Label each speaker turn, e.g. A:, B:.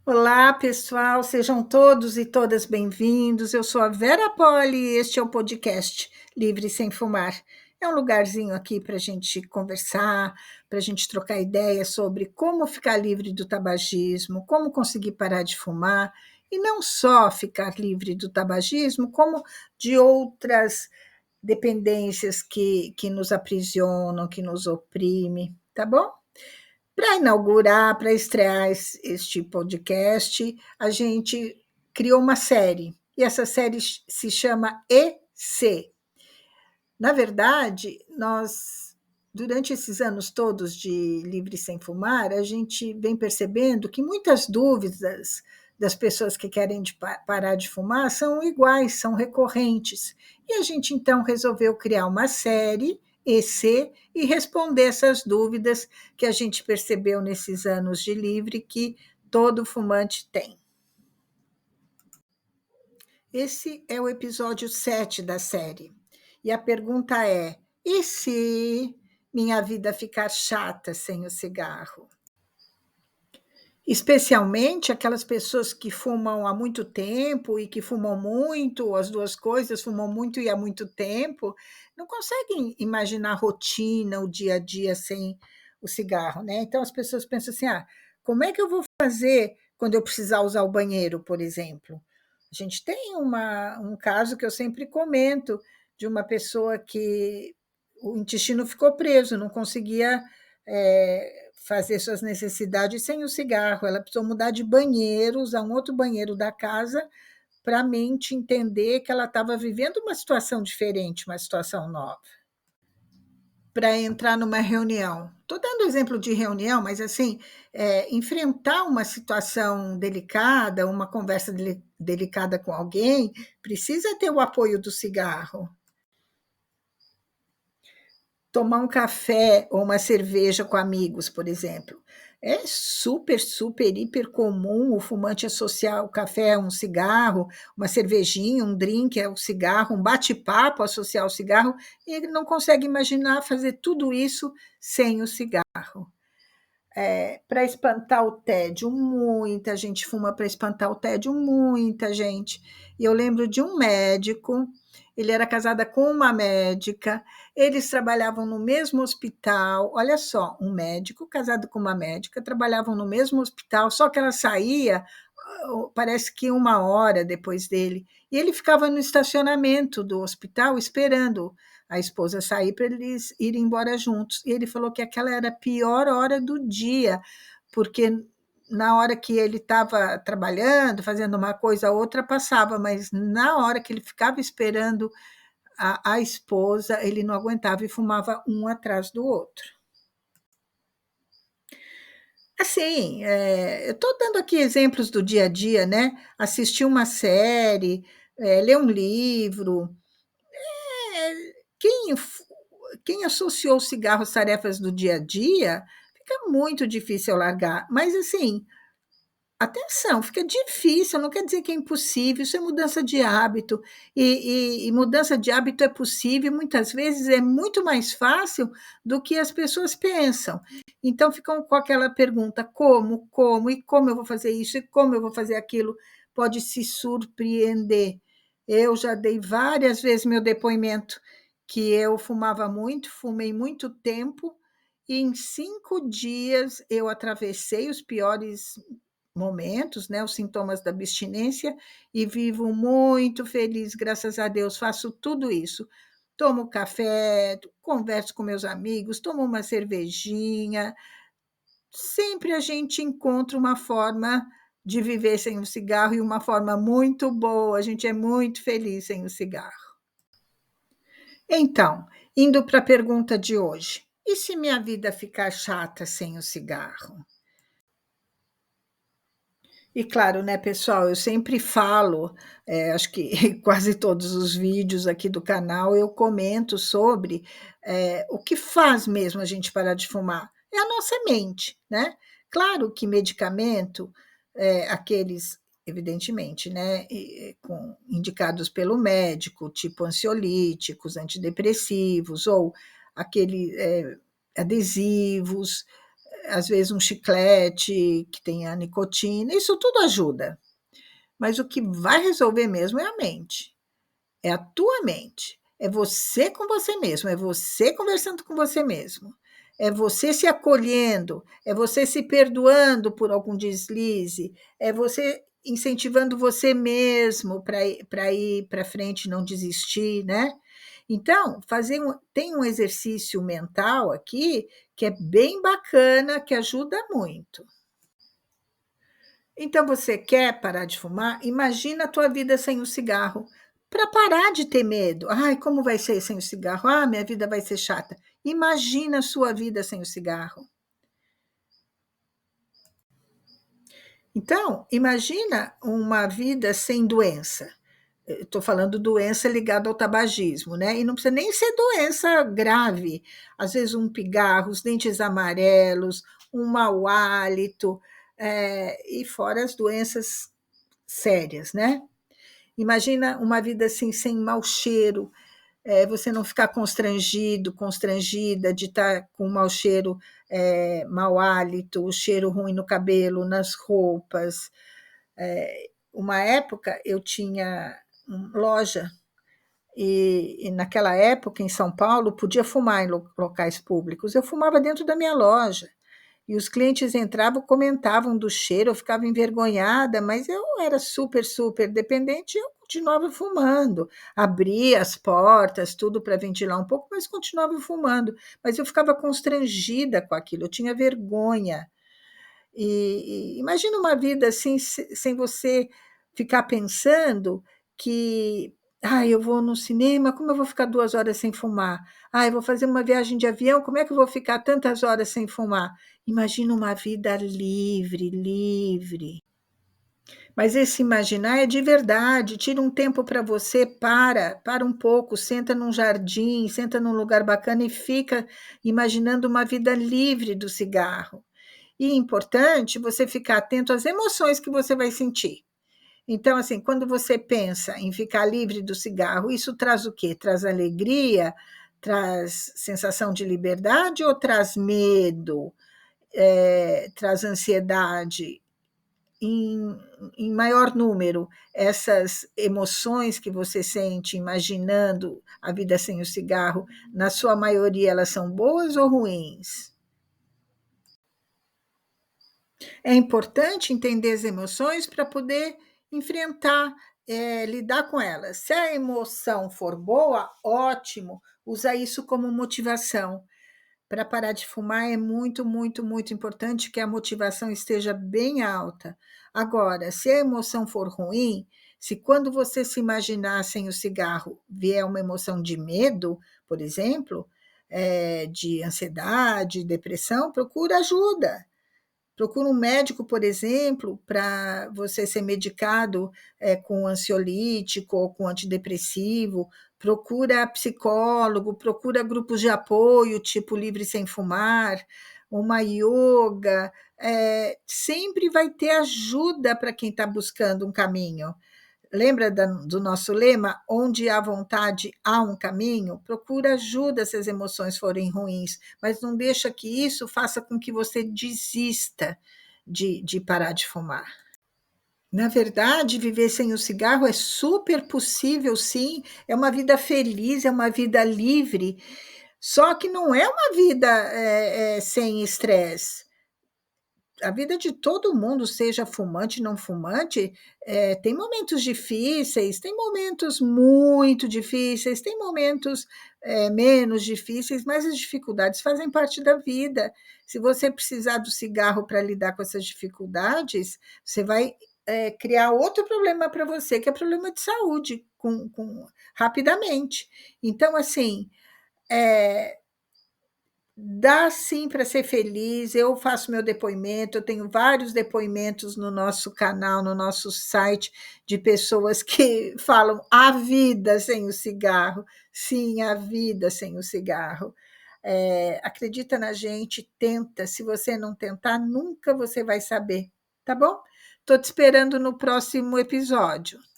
A: Olá, pessoal, sejam todos e todas bem-vindos. Eu sou a Vera Poli e este é o podcast Livre Sem Fumar. É um lugarzinho aqui para a gente conversar, para a gente trocar ideias sobre como ficar livre do tabagismo, como conseguir parar de fumar, e não só ficar livre do tabagismo, como de outras dependências que nos aprisionam, que nos oprimem, tá bom? Para inaugurar, para estrear este podcast, a gente criou uma série, e essa série se chama EC. Na verdade, durante esses anos todos de Livre Sem Fumar, a gente vem percebendo que muitas dúvidas das pessoas que querem parar de fumar são iguais, são recorrentes. E a gente então resolveu criar uma série EC e responder essas dúvidas que a gente percebeu nesses anos de livre que todo fumante tem. Esse é o episódio 7 da série. E a pergunta é: e se minha vida ficar chata sem o cigarro? Especialmente aquelas pessoas que fumam há muito tempo e que fumam muito, as duas coisas, fumam muito e há muito tempo, não conseguem imaginar a rotina, o dia a dia sem o cigarro, né? Então as pessoas pensam assim: como é que eu vou fazer quando eu precisar usar o banheiro, por exemplo? A gente tem um caso que eu sempre comento de uma pessoa que o intestino ficou preso, não conseguia fazer suas necessidades sem o cigarro. Ela precisou mudar de banheiro, usar um outro banheiro da casa, para a mente entender que ela estava vivendo uma situação diferente, uma situação nova. Para entrar numa reunião. Estou dando exemplo de reunião, mas assim, enfrentar uma situação delicada, uma conversa delicada com alguém, precisa ter o apoio do cigarro. Tomar um café ou uma cerveja com amigos, por exemplo. É super, super, hiper comum o fumante associar o café a um cigarro, uma cervejinha, um drink ao cigarro, um bate-papo associar ao cigarro, e ele não consegue imaginar fazer tudo isso sem o cigarro. Para espantar o tédio, muita gente fuma para espantar o tédio, muita gente. E eu lembro de um médico, ele era casado com uma médica, eles trabalhavam no mesmo hospital. Olha só, um médico casado com uma médica, trabalhavam no mesmo hospital, só que ela saía, parece que 1 hora depois dele, e ele ficava no estacionamento do hospital esperando a esposa sair para eles irem embora juntos. E ele falou que aquela era a pior hora do dia, porque na hora que ele estava trabalhando, fazendo uma coisa, a outra passava, mas na hora que ele ficava esperando a esposa, ele não aguentava e fumava um atrás do outro. Assim, eu estou dando aqui exemplos do dia a dia, né? Assistir uma série, ler um livro. Quem, quem associou o cigarro às tarefas do dia a dia, fica muito difícil largar. Mas, assim, atenção, fica difícil, não quer dizer que é impossível, isso é mudança de hábito. E mudança de hábito é possível, muitas vezes é muito mais fácil do que as pessoas pensam. Então, ficam com aquela pergunta: e como eu vou fazer isso, e como eu vou fazer aquilo? Pode se surpreender. Eu já dei várias vezes meu depoimento que eu fumava muito, fumei muito tempo, e em 5 dias eu atravessei os piores momentos, né, os sintomas da abstinência, e vivo muito feliz, graças a Deus, faço tudo isso. Tomo café, converso com meus amigos, tomo uma cervejinha. Sempre a gente encontra uma forma de viver sem o cigarro, e uma forma muito boa. A gente é muito feliz sem o cigarro. Então, indo para a pergunta de hoje: e se minha vida ficar chata sem o cigarro? E claro, né, pessoal, eu sempre falo, acho que quase todos os vídeos aqui do canal eu comento sobre o que faz mesmo a gente parar de fumar. É a nossa mente, né? Claro que medicamento, aqueles, evidentemente, né, indicados pelo médico, tipo ansiolíticos, antidepressivos, ou aquele, adesivos, às vezes um chiclete que tenha nicotina, isso tudo ajuda. Mas o que vai resolver mesmo é a mente. É a tua mente. É você com você mesmo, é você conversando com você mesmo. É você se acolhendo, é você se perdoando por algum deslize, é você incentivando você mesmo para ir para frente, não desistir, né? Então, tem um exercício mental aqui que é bem bacana, que ajuda muito. Então, você quer parar de fumar? Imagina a tua vida sem o cigarro, para parar de ter medo. Ai, como vai ser sem o cigarro? Ah, minha vida vai ser chata. Imagina a sua vida sem o cigarro. Então, imagina uma vida sem doença. Estou falando doença ligada ao tabagismo, né? E não precisa nem ser doença grave. Às vezes um pigarro, os dentes amarelos, um mau hálito, e fora as doenças sérias, né? Imagina uma vida assim, sem mau cheiro, você não ficar constrangido, constrangida de estar com mau cheiro, mau hálito, o cheiro ruim no cabelo, nas roupas. Uma época eu tinha loja, e naquela época em São Paulo podia fumar em locais públicos. Eu fumava dentro da minha loja. E os clientes entravam, comentavam do cheiro, eu ficava envergonhada, mas eu era super, super dependente e eu continuava fumando. Abria as portas, tudo para ventilar um pouco, mas continuava fumando. Mas eu ficava constrangida com aquilo, eu tinha vergonha. E imagina uma vida assim, sem você ficar pensando que, eu vou no cinema, como eu vou ficar 2 horas sem fumar? Eu vou fazer uma viagem de avião, como é que eu vou ficar tantas horas sem fumar? Imagina uma vida livre, livre. Mas esse imaginar é de verdade. Tira um tempo para você, para um pouco, senta num jardim, senta num lugar bacana e fica imaginando uma vida livre do cigarro. E é importante você ficar atento às emoções que você vai sentir. Então, assim, quando você pensa em ficar livre do cigarro, isso traz o quê? Traz alegria, traz sensação de liberdade ou traz medo, traz ansiedade? Em, em maior número, essas emoções que você sente imaginando a vida sem o cigarro, na sua maioria, elas são boas ou ruins? É importante entender as emoções para poder enfrentar, lidar com elas. Se a emoção for boa, ótimo, usa isso como motivação. Para parar de fumar é muito, muito, muito importante que a motivação esteja bem alta. Agora, se a emoção for ruim, se quando você se imaginar sem o cigarro vier uma emoção de medo, por exemplo, de ansiedade, depressão, procura ajuda. Procura um médico, por exemplo, para você ser medicado, com ansiolítico ou com antidepressivo. Procura psicólogo, procura grupos de apoio, tipo Livre Sem Fumar, uma yoga. Sempre vai ter ajuda para quem está buscando um caminho. Lembra do nosso lema? Onde há vontade, há um caminho? Procura ajuda se as emoções forem ruins, mas não deixa que isso faça com que você desista de parar de fumar. Na verdade, viver sem o cigarro é super possível, sim. É uma vida feliz, é uma vida livre. Só que não é uma vida sem estresse. A vida de todo mundo, seja fumante, não fumante, tem momentos difíceis, tem momentos muito difíceis, tem momentos menos difíceis, mas as dificuldades fazem parte da vida. Se você precisar do cigarro para lidar com essas dificuldades, você vai criar outro problema para você, que é problema de saúde, rapidamente. Então, assim, é, dá sim para ser feliz. Eu faço meu depoimento, eu tenho vários depoimentos no nosso canal, no nosso site, de pessoas que falam a vida sem o cigarro. Sim, a vida sem o cigarro. Acredita na gente, tenta. Se você não tentar, nunca você vai saber, tá bom? Estou te esperando no próximo episódio.